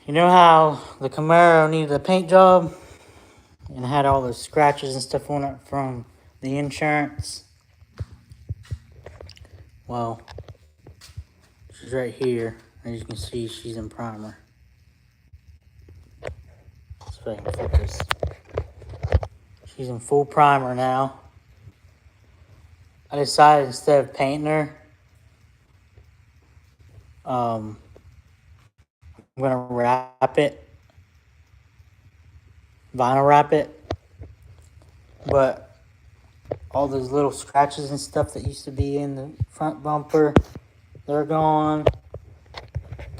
You know how the Camaro needed a paint job and had all those scratches and stuff on it from the insurance? Well, she's right here. As you can see, she's in primer. Let's see if I can focus. She's in full primer now. I decided instead of painting her, I'm gonna wrap it, vinyl wrap it. But all those little scratches and stuff that used to be in the front bumper, they're gone.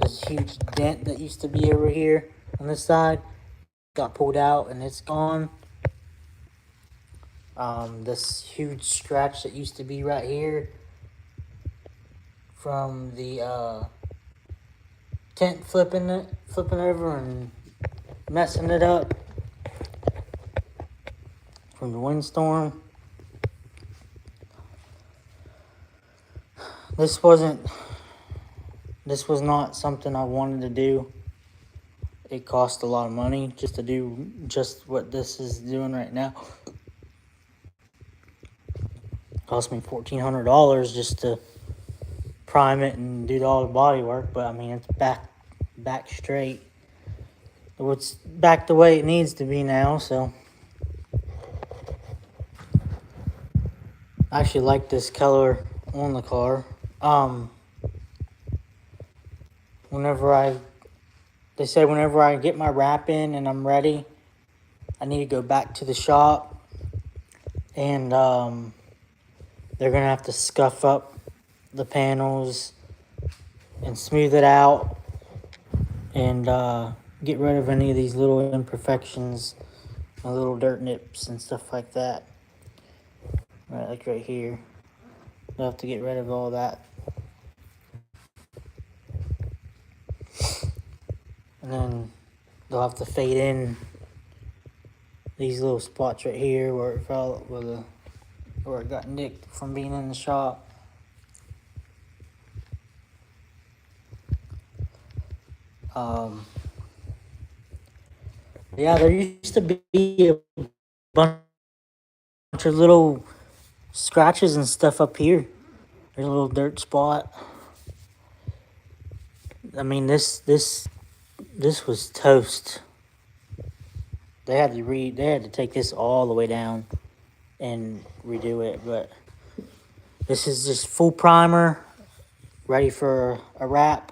This huge dent that used to be over here on this side got pulled out and it's gone. This huge scratch that used to be right here from the tent flipping over and messing it up from the windstorm. This was not something I wanted to do. It cost a lot of money just to do just what this is doing right now. It cost me $1,400 just to prime it and do all the body work, but I mean it's back straight. It's back the way it needs to be now, so I actually like this color on the car. They say whenever I get my wrap in and I'm ready, I need to go back to the shop and they're gonna have to scuff up the panels and smooth it out and get rid of any of these little imperfections and little dirt nips and stuff like that. Right, like right here. They'll have to get rid of all that. And then they'll have to fade in these little spots right here where it fell, where it got nicked from being in the shop. Yeah, there used to be a bunch of little scratches and stuff up here. There's a little dirt spot. I mean, this was toast. They had to take this all the way down and redo it, but this is just full primer, ready for a wrap.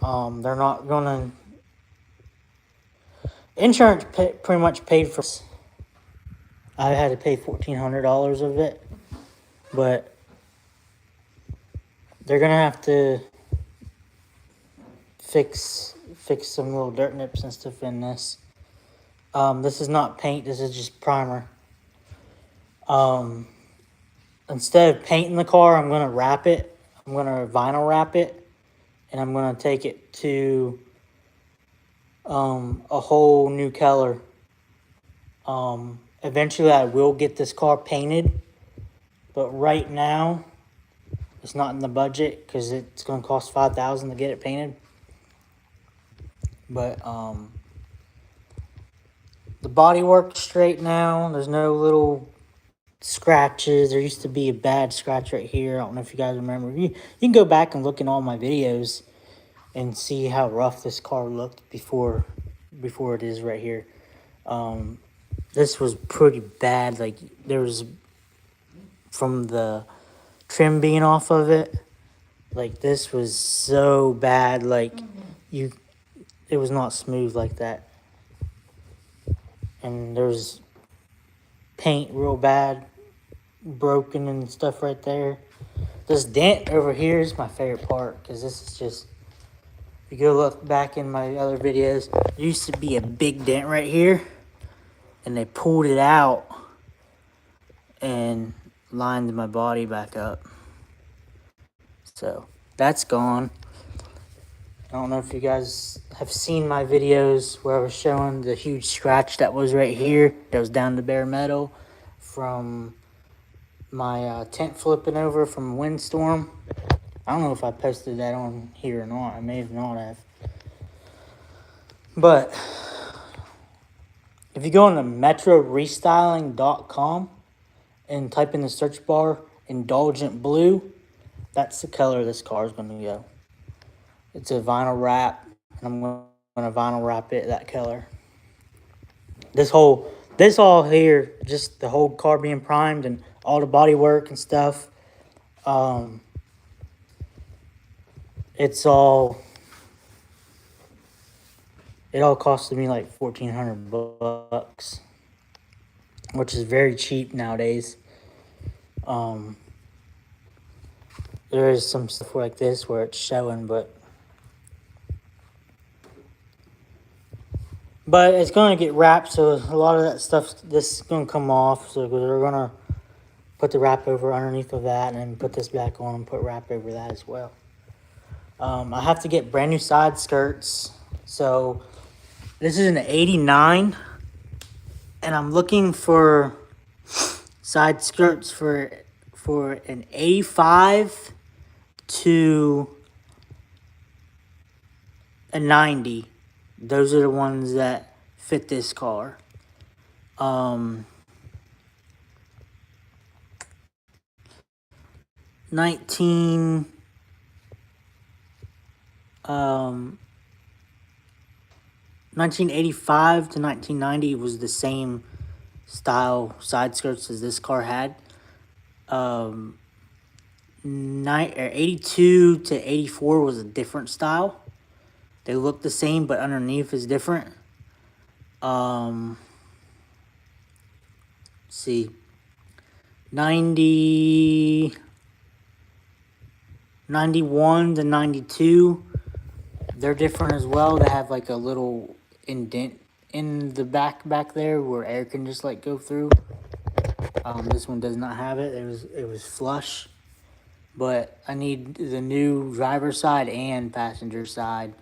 They're not gonna. Insurance pretty much paid for. I had to pay $1,400 of it, but they're gonna have to fix some little dirt nips and stuff in this. This is not paint. This is just primer. Instead of painting the car, I'm gonna wrap it. I'm gonna vinyl wrap it, and I'm gonna take it to a whole new color. Eventually I will get this car painted, but right now it's not in the budget because it's going to cost $5,000 to get it painted. But the body works straight now. There's no little scratches. There used to be a bad scratch right here. I don't know if you guys remember. You can go back and look in all my videos and see how rough this car looked before it is right here. This was pretty bad. Like, there was, from the trim being off of it, like, this was so bad. Like, it was not smooth like that. And there's paint real bad, broken and stuff right there. This dent over here is my favorite part, because this is just, if you go look back in my other videos, there used to be a big dent right here, and they pulled it out and lined my body back up. So that's gone. I don't know if you guys have seen my videos where I was showing the huge scratch that was right here, that was down to bare metal from my tent flipping over from a windstorm. I don't know if I posted that on here or not. I may have not have. But if you go on the metrorestyling.com and type in the search bar indulgent blue, that's the color this car is going to go. It's a vinyl wrap, and I'm going to vinyl wrap it that color. This all here, just the whole car being primed and all the body work and stuff. It all costed me like $1,400, which is very cheap nowadays. There is some stuff like this where it's showing, but it's going to get wrapped, so a lot of that stuff, this is going to come off. So we're going to put the wrap over underneath of that and then put this back on and put wrap over that as well. I have to get brand new side skirts. So this is an 89, and I'm looking for side skirts for an 85 to a 90. Those are the ones that fit this car. 1985 to 1990 was the same style side skirts as this car had. 82 to 84 was a different style. They look the same, but underneath is different. See, 91 to 92, they're different as well. They have like a little indent in the back there where air can just like go through. This one does not have it. It was flush, but I need the new driver's side and passenger side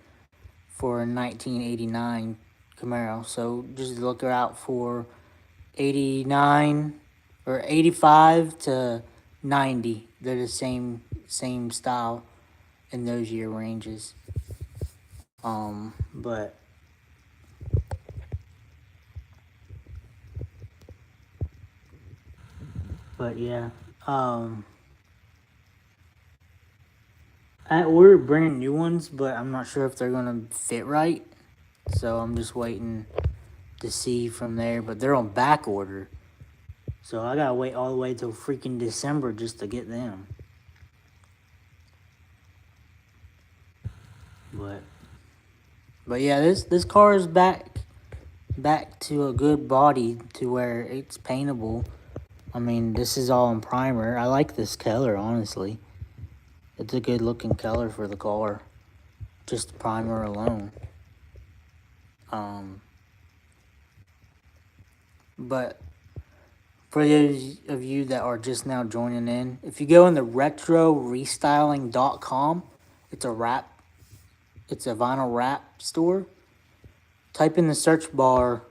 for a 1989 Camaro. So just look out for 89 or 85 to 90. They're the same style in those year ranges. But yeah. I ordered brand new ones, but I'm not sure if they're gonna fit right. So I'm just waiting to see from there. But they're on back order, so I gotta wait all the way till freaking December just to get them. But yeah, this car is back to a good body to where it's paintable. I mean, this is all in primer. I like this color, honestly. It's a good looking color for the car, just primer alone. But for those of you that are just now joining in, if you go in the retrorestyling.com, it's a vinyl wrap store. Type in the search bar,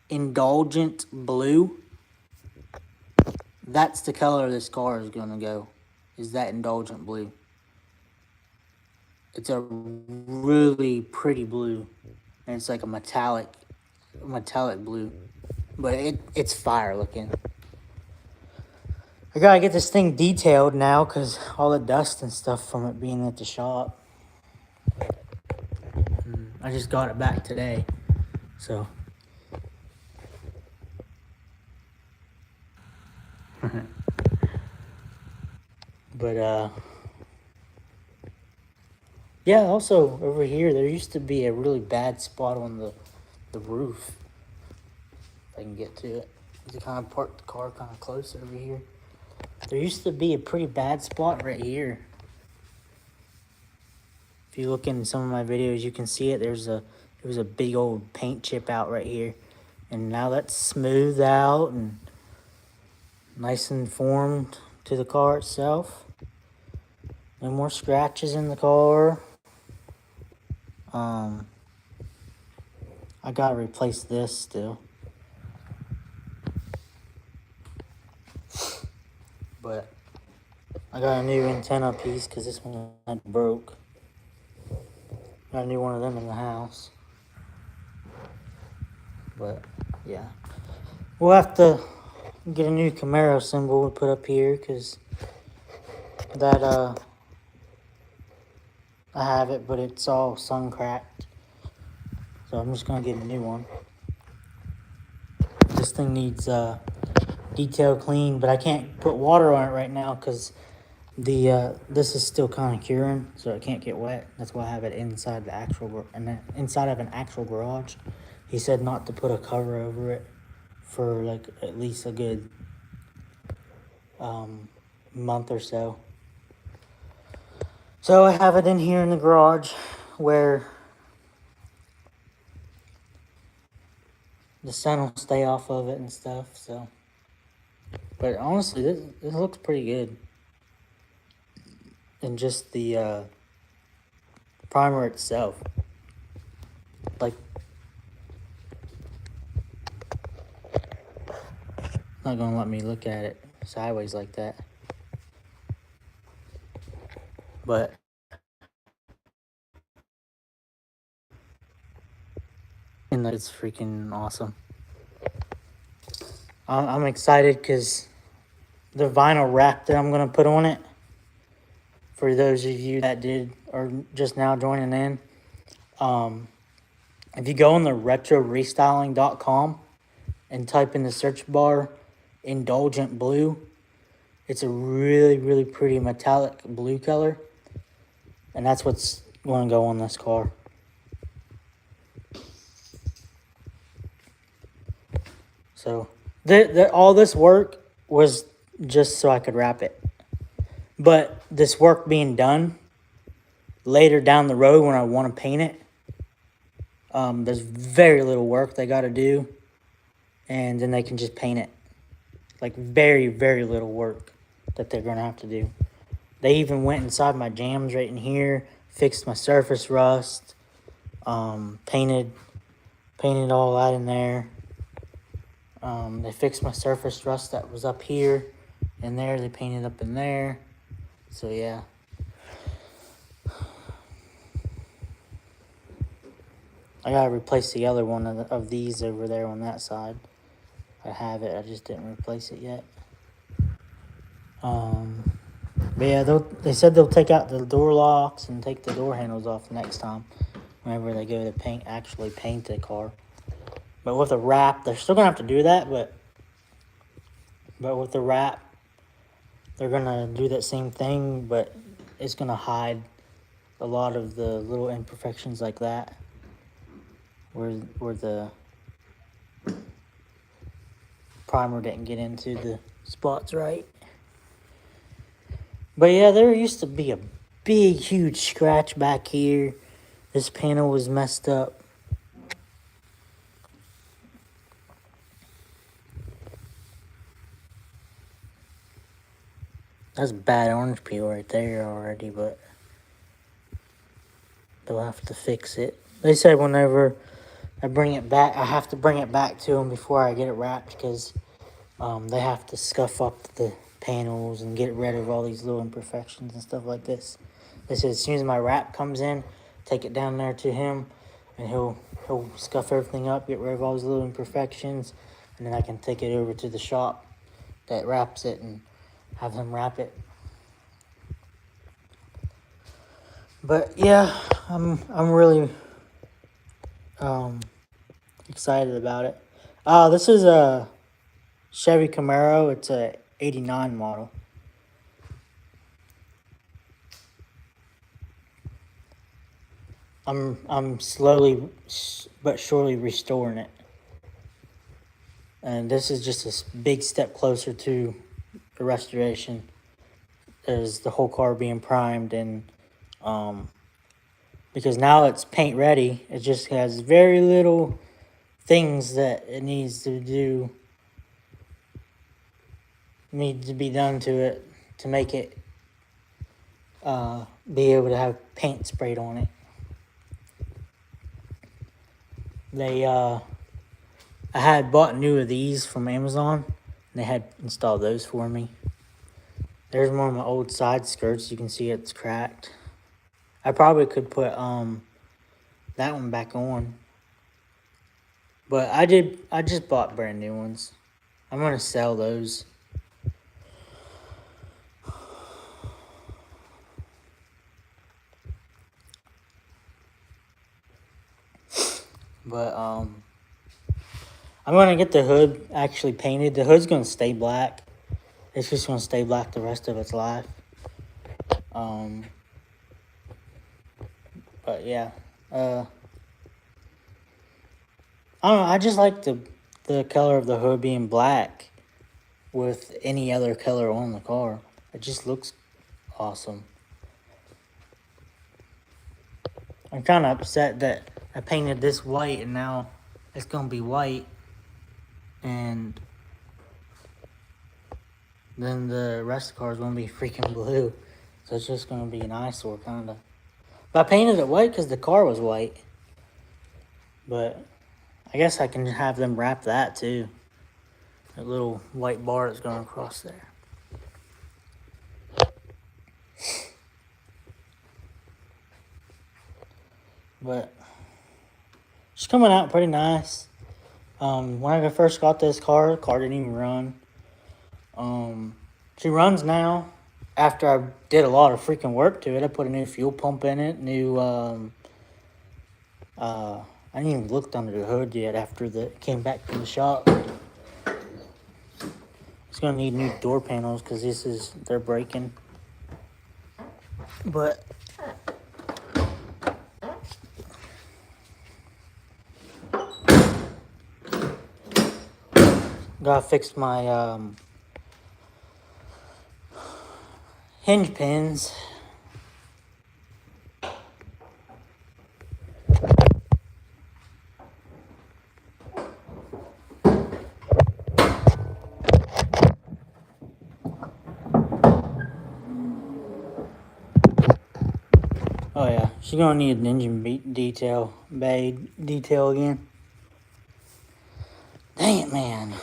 indulgent blue. That's the color this car is gonna go, is that indulgent blue. It's a really pretty blue, and it's like a metallic blue, but it's fire looking. I gotta get this thing detailed now because all the dust and stuff from it being at the shop. I just got it back today, so. But yeah, also over here there used to be a really bad spot on the roof. If I can get to it. To kind of park the car kind of close over here. There used to be a pretty bad spot right here. If you look in some of my videos, you can see it. There was a big old paint chip out right here, and now that's smoothed out and nice and formed to the car itself. No more scratches in the car. I gotta replace this still. But I got a new antenna piece because this one broke. Got a new one of them in the house. But yeah, we'll have to get a new Camaro symbol to put up here because that I have it, but it's all sun cracked. So I'm just gonna get a new one. This thing needs detail clean, but I can't put water on it right now because the this is still kind of curing, so it can't get wet. That's why I have it inside the actual inside of an actual garage. He said not to put a cover over it for like at least a good month or so. So I have it in here in the garage where the sun will stay off of it and stuff. So, but honestly, this looks pretty good. And just the primer itself, like, not gonna let me look at it sideways like that. But and it's freaking awesome. I'm excited because the vinyl wrap that I'm gonna put on it, for those of you that did or just now joining in, if you go on the retrorestyling.com and type in the search bar indulgent blue, it's a really, really pretty metallic blue color, and that's what's going to go on this car. So all this work was just so I could wrap it. But this work being done later down the road when I want to paint it, there's very little work they got to do, and then they can just paint it. Like very, very little work that they're going to have to do. They even went inside my jams right in here, fixed my surface rust, painted all that in there. They fixed my surface rust that was up here and there. They painted up in there. So yeah. I gotta replace the other one of these over there on that side. I have it, I just didn't replace it yet. But yeah, they said they'll take out the door locks and take the door handles off next time whenever they go to actually paint the car. But with the wrap, they're still gonna have to do that, but with the wrap, they're gonna do that same thing, but it's gonna hide a lot of the little imperfections like that, where the primer didn't get into the spots right. But yeah, there used to be a big, huge scratch back here. This panel was messed up. That's bad orange peel right there already, but they'll have to fix it. They said whenever I bring it back, I have to bring it back to them before I get it wrapped because they have to scuff up the panels and get rid of all these little imperfections and stuff like this. They said as soon as my wrap comes in, take it down there to him, and he'll scuff everything up, get rid of all these little imperfections, and then I can take it over to the shop that wraps it and have them wrap it. But yeah, I'm really excited about it. This is a Chevy Camaro. It's a '89 model. I'm slowly but surely restoring it, and this is just a big step closer to the restoration. As the whole car being primed and because now it's paint ready, it just has very little things that it needs to be done to it to make it be able to have paint sprayed on it. I had bought new of these from Amazon, and they had installed those for me. There's one of my old side skirts. You can see it's cracked. I probably could put that one back on. But I just bought brand new ones. I'm gonna sell those. But I'm gonna get the hood actually painted. The hood's gonna stay black. It's just gonna stay black the rest of its life. But yeah, I don't know. I just like the color of the hood being black with any other color on the car. It just looks awesome. I'm kind of upset that I painted this white and now it's gonna be white, and then the rest of the car is gonna be freaking blue. So it's just gonna be an eyesore, kind of. But I painted it white because the car was white. But I guess I can have them wrap that too. That little white bar that's going across there. But she's coming out pretty nice. When I first got this car, the car didn't even run. She runs now. After I did a lot of freaking work to it, I put a new fuel pump in it. I didn't even look under the hood yet after it came back from the shop. It's gonna need new door panels because they're breaking. But gotta fix my hinge pins. Oh yeah, she's gonna need an engine bay detail again. Dang it, man.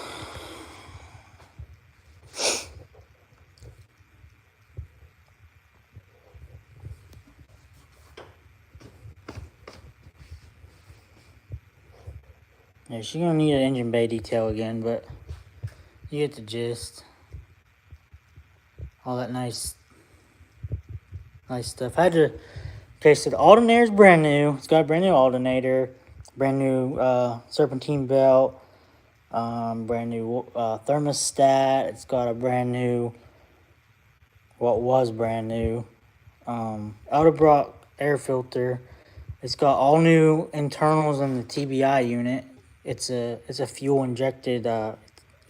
Yeah, she's gonna need an engine bay detail again, but you get the gist. All that nice stuff. Okay, so the alternator's brand new. It's got a brand new alternator, brand new serpentine belt, brand new thermostat. It's got a brand new, what was brand new, Autobrock air filter. It's got all new internals in the TBI unit. It's a fuel injected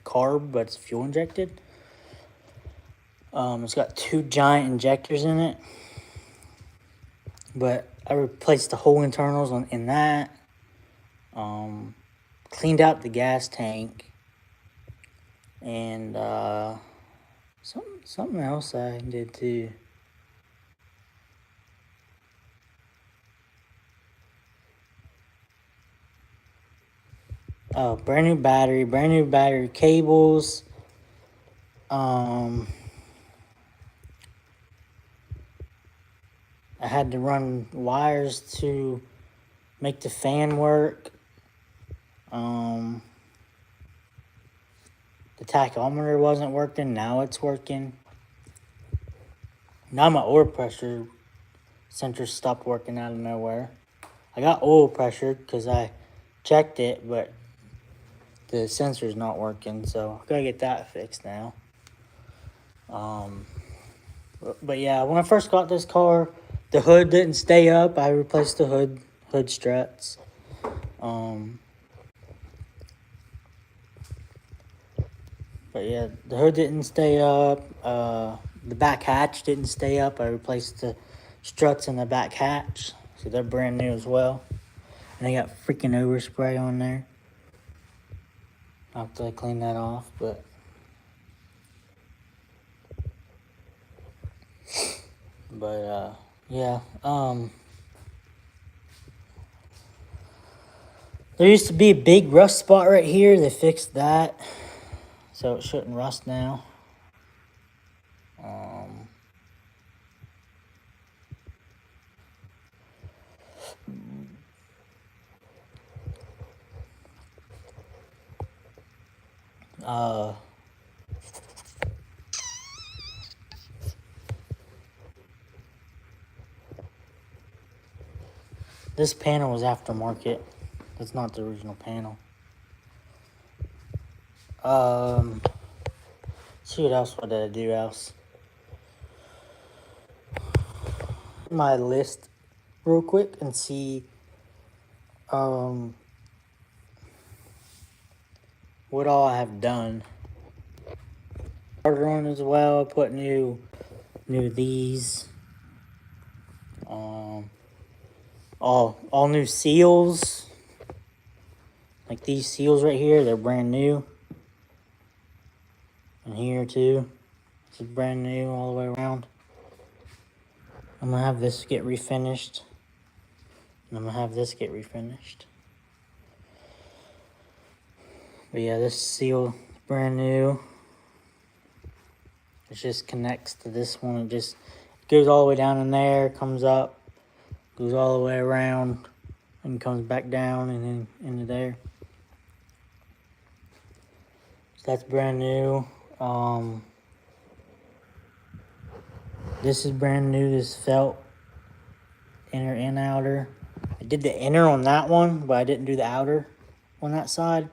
carb, but it's fuel injected. It's got 2 giant injectors in it. But I replaced the whole internals in that. Cleaned out the gas tank. And something else I did too. Oh, brand new battery cables. I had to run wires to make the fan work. The tachometer wasn't working. Now it's working. Now my oil pressure sensor stopped working out of nowhere. I got oil pressure because I checked it, but the sensor's not working, so I gotta get that fixed now. But yeah, when I first got this car, the hood didn't stay up. I replaced the hood struts. But yeah, the hood didn't stay up. The back hatch didn't stay up. I replaced the struts in the back hatch, so they're brand new as well. And they got freaking overspray on there. I'll have to clean that off, but yeah. There used to be a big rust spot right here. They fixed that, so it shouldn't rust now. This panel was aftermarket. That's not the original panel. See what else? What did I do else? My list real quick and see what all I have done. Started on as well. Put new these. All new seals. Like these seals right here, they're brand new. And here too, this is brand new all the way around. I'm gonna have this get refinished. And I'm gonna have this get refinished. But yeah, this seal is brand new. It just connects to this one. It just goes all the way down in there, comes up, goes all the way around, and comes back down and then into there. So that's brand new. This is brand new, this felt inner and outer. I did the inner on that one, but I didn't do the outer on that side.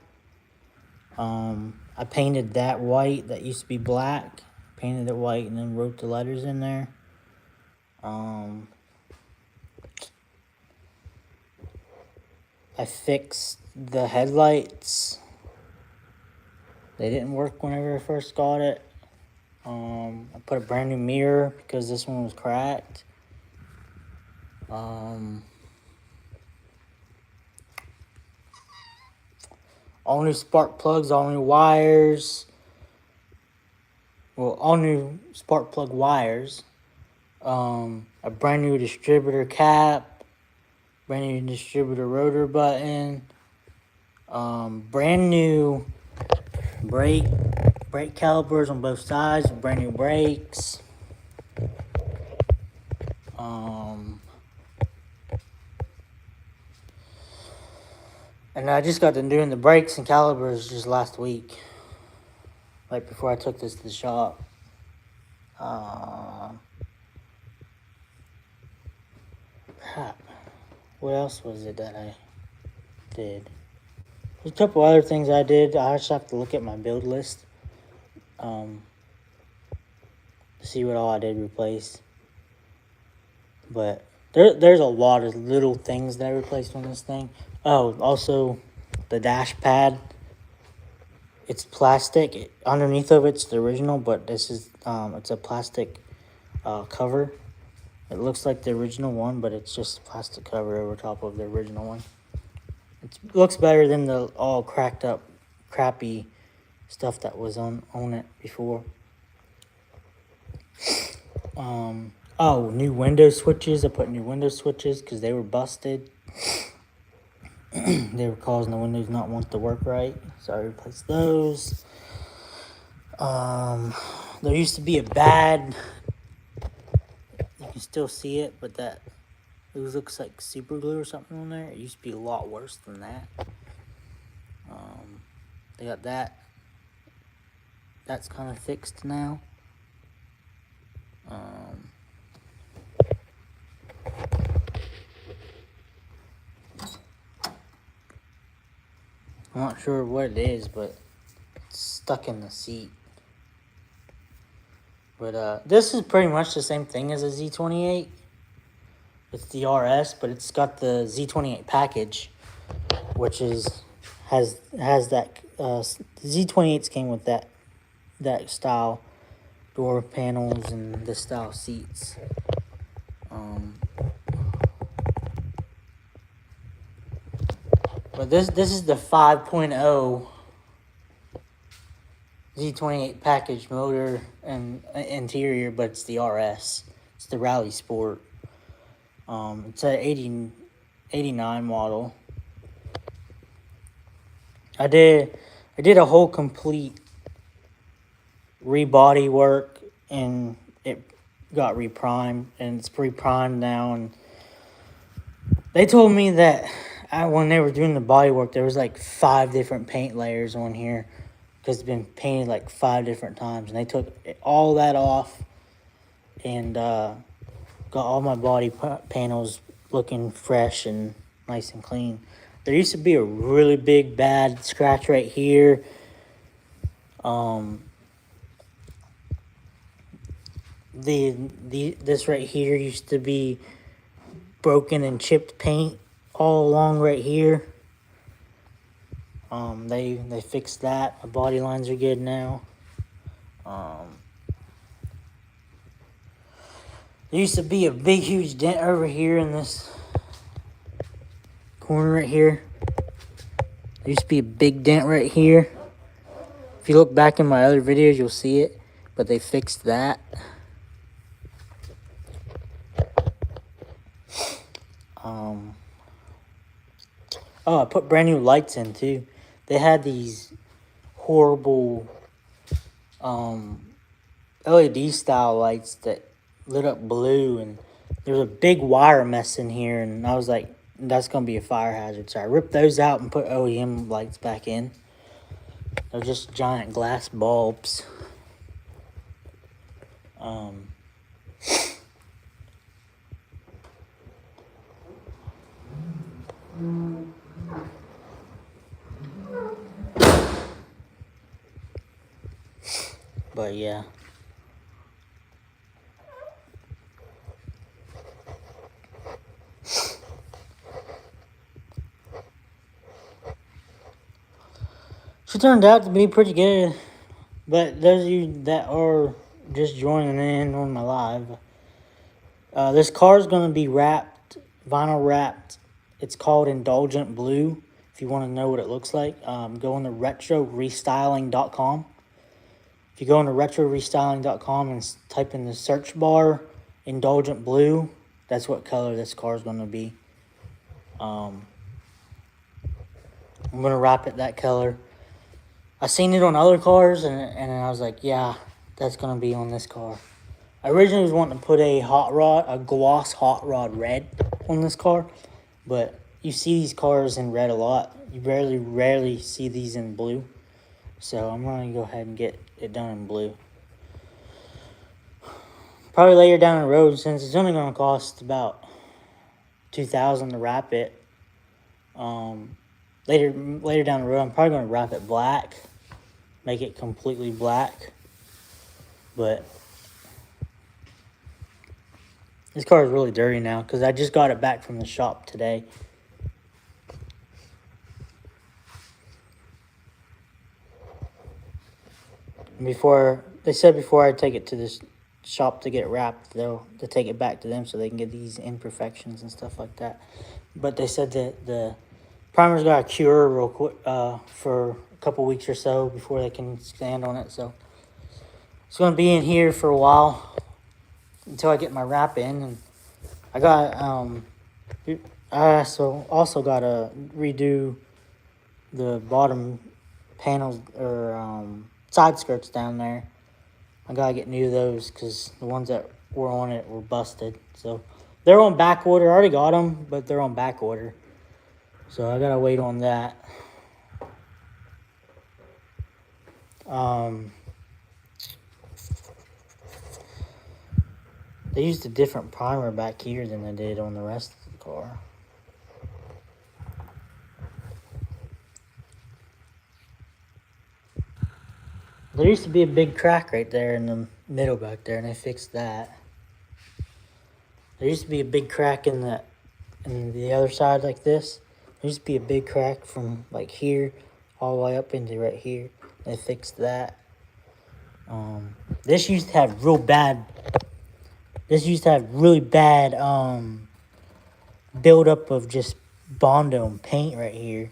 I painted that white, that used to be black. Painted it white and then wrote the letters in there. I fixed the headlights. They didn't work whenever I first got it. I put a brand new mirror because this one was cracked. All new spark plugs, all new wires. Well, all new spark plug wires. A brand new distributor cap. Brand new distributor rotor button. Brand new brake calipers on both sides. Brand new brakes. And I just got done doing the brakes and calipers just last week. Right before I took this to the shop. Crap. What else was it that I did? There's a couple other things I did. I just have to look at my build list. See what all I did replace. But there's a lot of little things that I replaced on this thing. Oh, also the dash pad. It's plastic. Underneath of it's the original, but this is it's a plastic cover. It looks like the original one, but it's just a plastic cover over top of the original one. It looks better than the all cracked up, crappy stuff that was on it before. Oh, new window switches. I put new window switches because they were busted. They were causing the windows not want to work right, so I replaced those. There used to be a bad, you can still see it, but it looks like super glue or something on there. It used to be a lot worse than that. They got that. That's kind of fixed now. I'm not sure what it is, but it's stuck in the seat. But this is pretty much the same thing as a Z28. It's the RS, but it's got the Z28 package, which has that. Z28s came with that style door panels and this style seats. But this is the 5.0 Z28 package motor and interior, but it's the RS. It's the Rally Sport. It's a 89 model. I did a whole complete rebody work, and it got reprimed, and it's pre-primed now. And they told me that when they were doing the body work, there was like 5 different paint layers on here, because it's been painted like 5 different times. And they took all that off and got all my body panels looking fresh and nice and clean. There used to be a really big bad scratch right here. This right here used to be broken and chipped paint all along right here. They fixed that. My body lines are good now. There used to be a big huge dent over here in this corner right here. There used to be a big dent right here. If you look back in my other videos, you'll see it, but they fixed that. Oh, I put brand new lights in too. They had these horrible LED style lights that lit up blue, and there's a big wire mess in here, and I was like, that's gonna be a fire hazard. So I ripped those out and put OEM lights back in. They're just giant glass bulbs. But yeah. She turned out to be pretty good. But those of you that are just joining in on my live, this car is going to be wrapped, vinyl wrapped. It's called Indulgent Blue. If you want to know what it looks like, go on to retrorestyling.com. If you go on to retrorestyling.com and type in the search bar Indulgent Blue, that's what color this car is going to be. I'm going to wrap it that color. I seen it on other cars, and I was like, yeah, that's going to be on this car. I originally was wanting to put a gloss hot rod red on this car, but you see these cars in red a lot. You rarely see these in blue. So I'm going to go ahead and get it done in blue. Probably later down the road, since it's only going to cost about $2,000 to wrap it. Later down the road, I'm probably going to wrap it black, make it completely black. But this car is really dirty now because I just got it back from the shop today. They said before I take it to this shop to get it wrapped, they'll take it back to them so they can get these imperfections and stuff like that. But they said that the primer's got to cure real quick for a couple weeks or so before they can stand on it. So it's going to be in here for a while until I get my wrap in. And I also got to redo the bottom panels or side skirts down there. I got to get new of those because the ones that were on it were busted. So they're on back order. I already got them, but they're on back order. So I gotta wait on that. They used a different primer back here than they did on the rest of the car. There used to be a big crack right there in the middle back there, and they fixed that. There used to be a big crack in the other side like this. There used to be a big crack from like here all the way up into right here. They fixed that. This used to have really bad buildup of just Bondo and paint right here.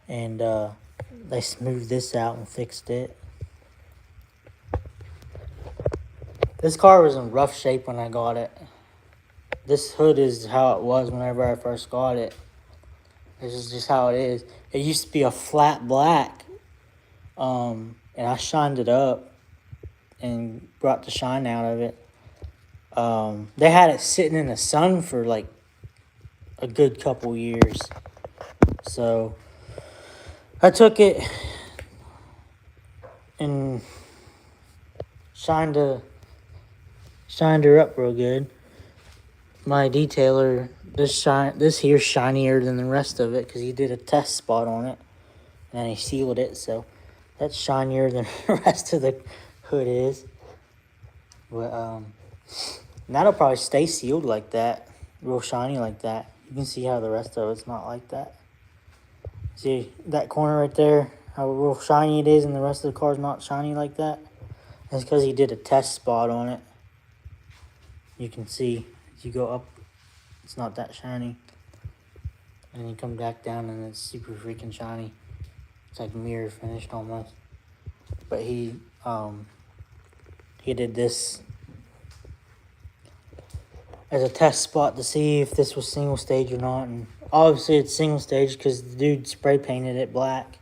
And they smoothed this out and fixed it. This car was in rough shape when I got it. This hood is how it was whenever I first got it. This is just how it is. It used to be a flat black. And I shined it up and brought the shine out of it. They had it sitting in the sun for like a good couple years. So I took it and shined her up real good. My detailer, this here's shinier than the rest of it because he did a test spot on it and he sealed it, so that's shinier than the rest of the hood is. But that'll probably stay sealed like that, real shiny like that. You can see how the rest of it's not like that. See that corner right there, how real shiny it is, and the rest of the car's not shiny like that? That's because he did a test spot on it. You can see, if you go up, it's not that shiny. And then you come back down and it's super freaking shiny. It's like mirror finished almost. But he did this as a test spot to see if this was single stage or not. And obviously it's single stage because the dude spray painted it black.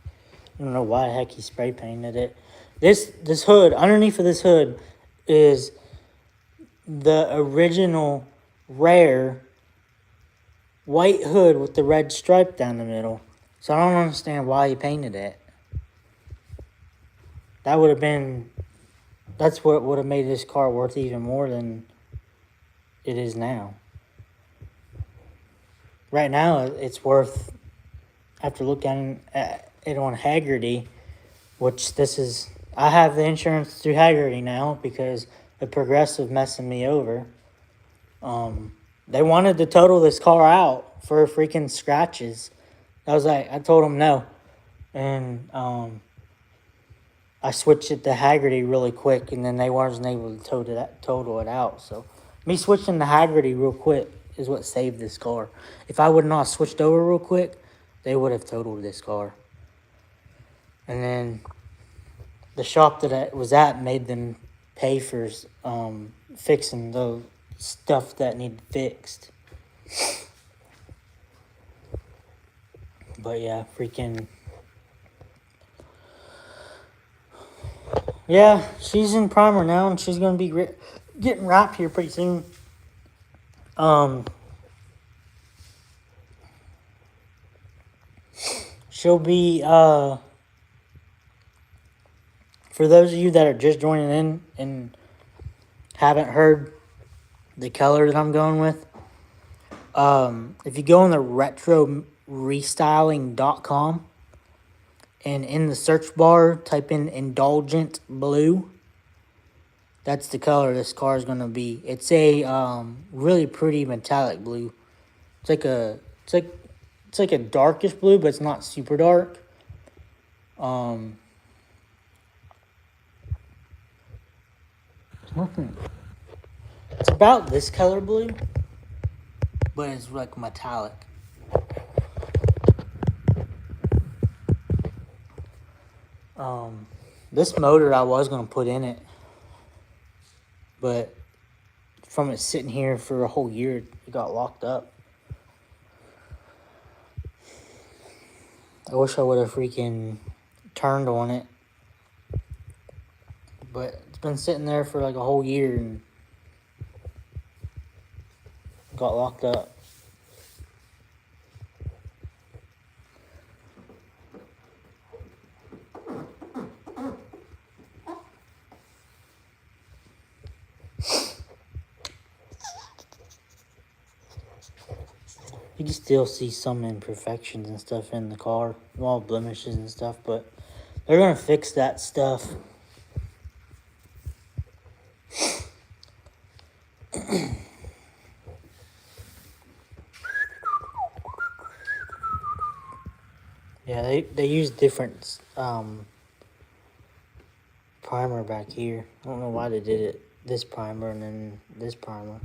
I don't know why the heck he spray painted it. This hood, underneath of this hood, is the original rare white hood with the red stripe down the middle. So I don't understand why he painted it. That would have been, that's what would have made this car worth even more than it is now. Right now, it's worth, after looking at it on Haggerty, which this is, I have the insurance through Haggerty now because the Progressive messing me over. They wanted to total this car out for freaking scratches. I told them no. And I switched it to Haggerty really quick, and then they wasn't able to total it out. So me switching to Haggerty real quick is what saved this car. If I would not switched over real quick, they would have totaled this car. And then the shop that I was at made them pay for fixing the stuff that needed fixed. But yeah, freaking, yeah, she's in primer now, and she's gonna be getting wrapped here pretty soon. She'll be for those of you that are just joining in and haven't heard the color that I'm going with, if you go on the retrorestyling.com and in the search bar type in indulgent blue, that's the color this car is going to be. It's a really pretty metallic blue. It's like a darkish blue, but it's not super dark. It's about this color blue, but it's like metallic. This motor I was going to put in it, but from it sitting here for a whole year, it got locked up. I wish I would have freaking turned on it, but it's been sitting there for like a whole year and got locked up. You can still see some imperfections and stuff in the car, all blemishes and stuff, but they're going to fix that stuff. Yeah, they use different primer back here. I don't know why they did it, this primer and then this primer.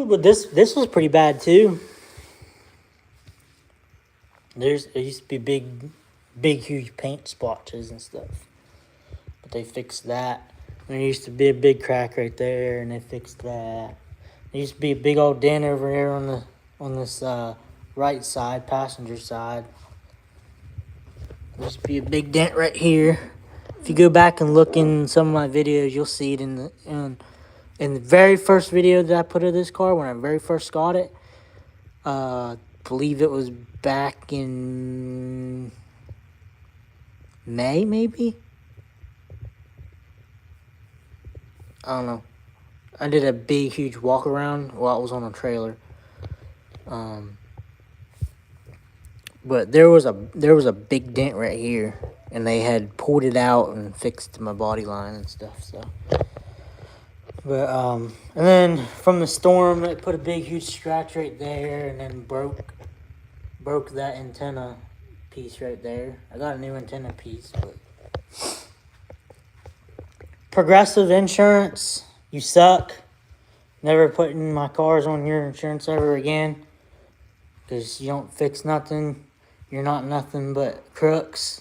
But this was pretty bad too. There used to be big huge paint splotches and stuff, but they fixed that. There used to be a big crack right there, and they fixed that. There used to be a big old dent over here on this right side, passenger side. There used to be a big dent right here. If you go back and look in some of my videos, you'll see it in the very first video that I put of this car when I very first got it. believe it was back in May, maybe? I don't know. I did a big, huge walk around while I was on a trailer. But there was a big dent right here, and they had pulled it out and fixed my body line and stuff. So, but and then from the storm, it put a big, huge scratch right there, and then broke that antenna piece right there. I got a new antenna piece, but Progressive Insurance, you suck. Never putting my cars on your insurance ever again, because you don't fix nothing. You're not nothing but crooks.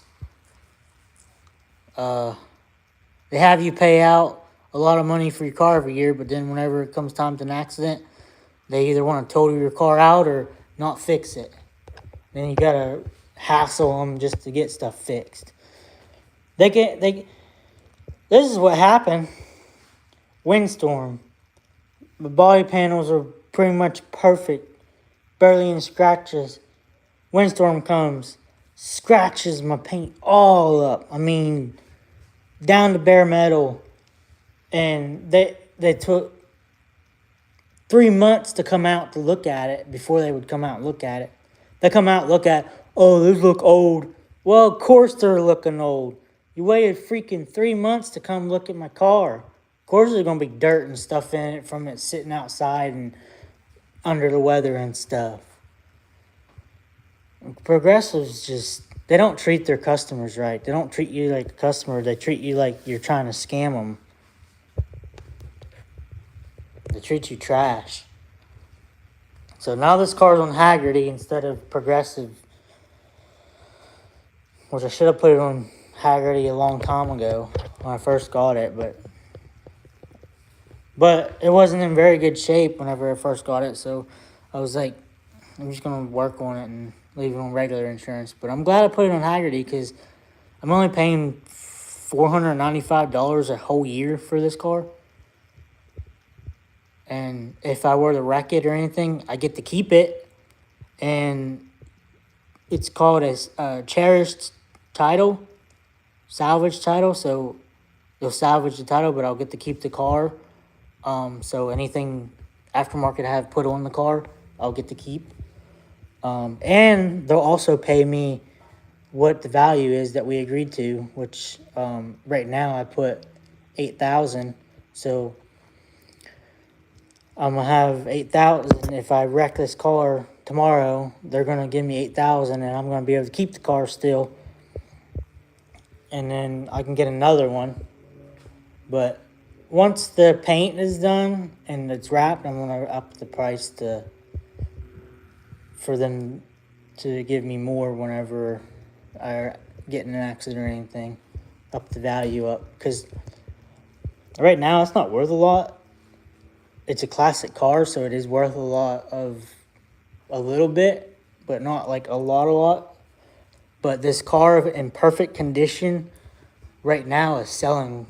They have you pay out a lot of money for your car every year, but then whenever it comes time to an accident, they either want to total your car out or not fix it. Then you gotta hassle them just to get stuff fixed. This is what happened. Windstorm. The body panels are pretty much perfect. Barely any scratches. Windstorm comes. Scratches my paint all up. I mean, down to bare metal. And they took 3 months to come out to look at it before they would come out and look at it. They come out and look at, oh, those look old. Well, of course they're looking old. You waited freaking 3 months to come look at my car. Of course there's going to be dirt and stuff in it from it sitting outside and under the weather and stuff. Progressives just, they don't treat their customers right. They don't treat you like a customer. They treat you like you're trying to scam them. They treat you trash. So now this car's on Haggerty instead of Progressive, which I should have put it on Haggerty a long time ago when I first got it, but it wasn't in very good shape whenever I first got it, so I was like, I'm just going to work on it and leave it on regular insurance. But I'm glad I put it on Haggerty because I'm only paying $495 a whole year for this car. And if I were to wreck it or anything, I get to keep it. And it's called a cherished title, salvage title. So you'll salvage the title, but I'll get to keep the car. So anything aftermarket I have put on the car, I'll get to keep. And they'll also pay me what the value is that we agreed to, which right now I put $8,000. So I'm gonna have $8,000. If I wreck this car tomorrow, they're gonna give me $8,000, and I'm gonna be able to keep the car still. And then I can get another one. But once the paint is done and it's wrapped, I'm gonna up the price for them to give me more whenever I get in an accident or anything. Up the value up, because right now it's not worth a lot. It's a classic car, so it is worth a little bit, but not like a lot. But this car in perfect condition right now is selling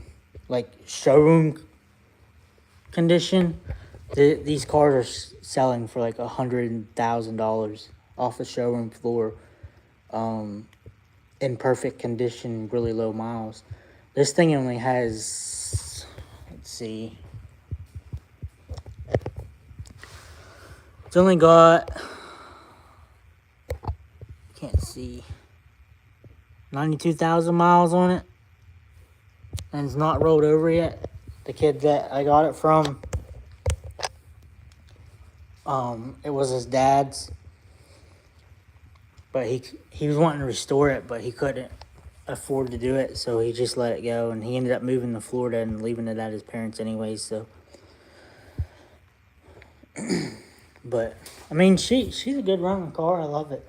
like showroom condition. These cars are selling for like $100,000 off the showroom floor. In perfect condition, really low miles. This thing only has, let's see, it's only got, can't see, 92,000 miles on it, and it's not rolled over yet. The kid that I got it from, it was his dad's, but he was wanting to restore it, but he couldn't afford to do it, so he just let it go, and he ended up moving to Florida and leaving it at his parents anyways, so. But, I mean, she's a good running car. I love it.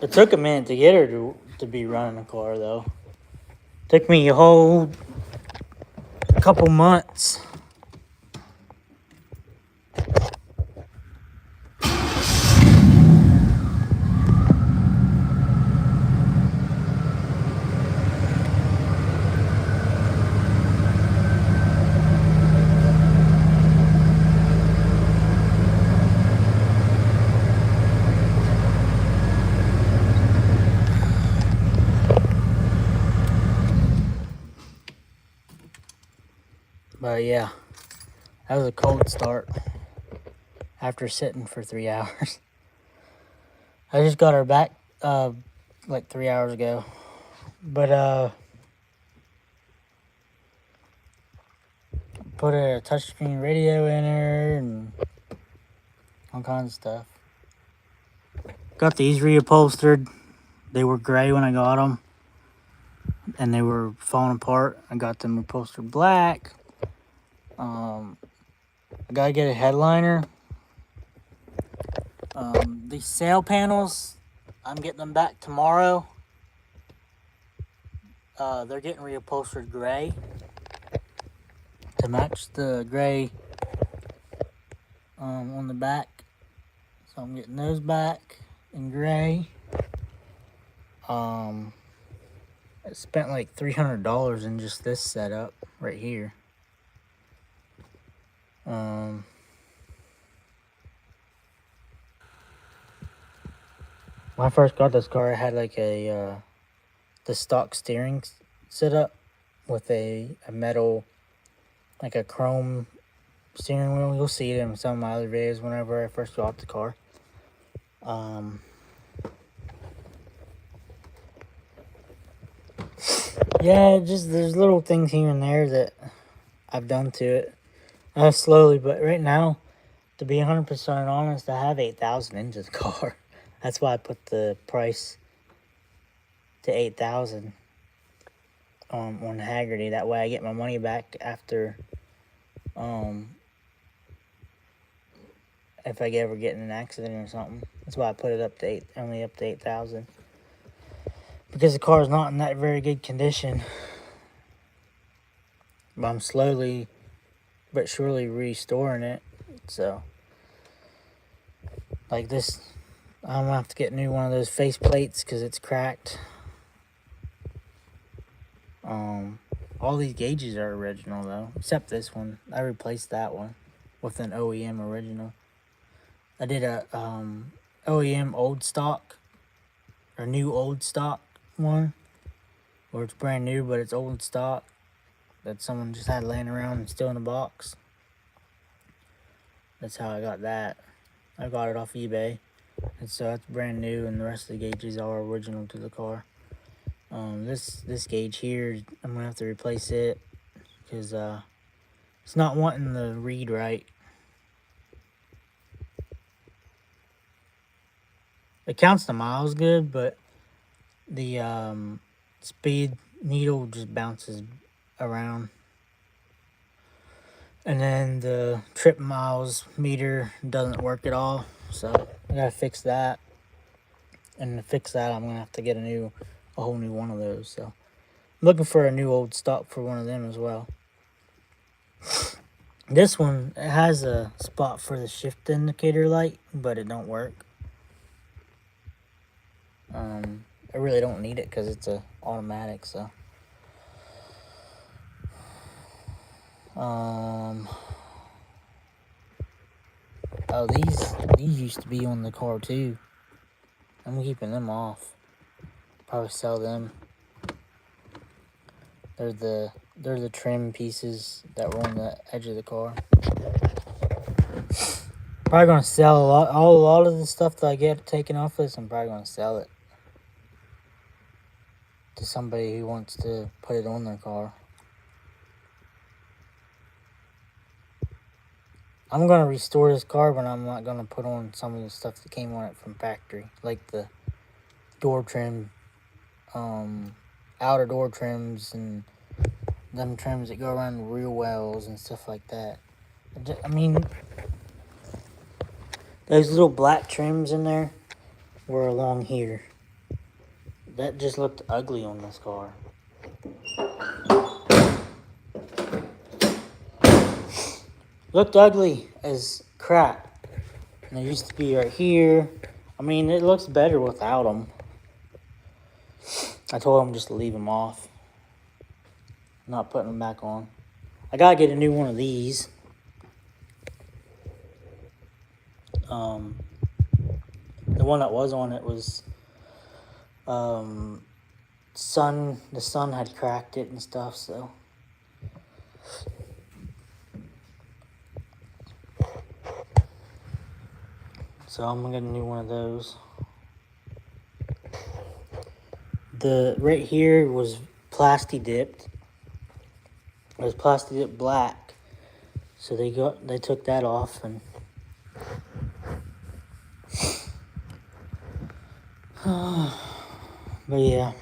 It took a minute to get her to be running a car, though. Took me a whole couple months. But yeah, that was a cold start after sitting for 3 hours. I just got her back like 3 hours ago. But put a touchscreen radio in her and all kinds of stuff. Got these reupholstered. They were gray when I got them, and they were falling apart. I got them upholstered black. I gotta get a headliner. These sail panels, I'm getting them back tomorrow. They're getting reupholstered gray to match the gray on the back. So I'm getting those back in gray. I spent like $300 in just this setup right here. When I first got this car, I had like the stock steering setup with a metal, like a chrome steering wheel. You'll see it in some of my other videos whenever I first got the car. Yeah, just there's little things here and there that I've done to it. Slowly, but right now, to be 100% honest, I have 8,000 into the car. That's why I put the price to 8,000 on Haggerty. That way I get my money back after, if I ever get in an accident or something. That's why I put it up to only up to 8,000. Because the car is not in that very good condition. But I'm slowly but surely restoring it. So, like this, I'm gonna have to get a new one of those face plates because it's cracked. All these gauges are original though, except this one. I replaced that one with an OEM original. I did a OEM old stock or new old stock one, where it's brand new but it's old stock that someone just had laying around and still in the box. That's how I got that. I got it off eBay, and so that's brand new, and the rest of the gauges are original to the car. This gauge here, I'm gonna have to replace it because it's not wanting the read right. It counts the miles good, but the speed needle just bounces around. And then the trip miles meter doesn't work at all, so I gotta fix that. And to fix that, I'm gonna have to get a whole new one of those. So I'm looking for a new old stock for one of them as well. This one, it has a spot for the shift indicator light, but it don't work. I really don't need it because it's a automatic. So oh, these used to be on the car too. I'm keeping them off. Probably sell them. They're the trim pieces that were on the edge of the car. Probably gonna sell a lot of the stuff that I get taken off this. I'm probably gonna sell it to somebody who wants to put it on their car. I'm gonna restore this car, but I'm not gonna put on some of the stuff that came on it from factory, like the door trim, outer door trims, and them trims that go around the rear wells and stuff like that. I mean, those little black trims in there were along here. That just looked ugly on this car. Looked ugly as crap. And they used to be right here. I mean, it looks better without them. I told them just to leave them off. I'm not putting them back on. I gotta get a new one of these. The one that was on it was the sun had cracked it and stuff, so So I'm gonna get a new one of those. The right here was plasti dipped. It was plasti dipped black. So they took that off and but yeah.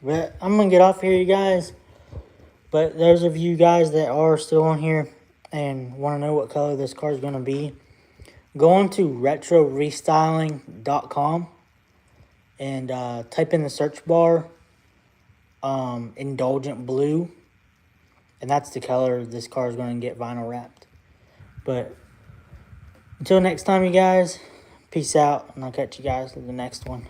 But I'm gonna get off here, you guys. But those of you guys that are still on here and want to know what color this car is gonna be, go on to retrorestyling.com and type in the search bar indulgent blue, and that's the color this car is going to get vinyl wrapped. But until next time, you guys, peace out, and I'll catch you guys in the next one.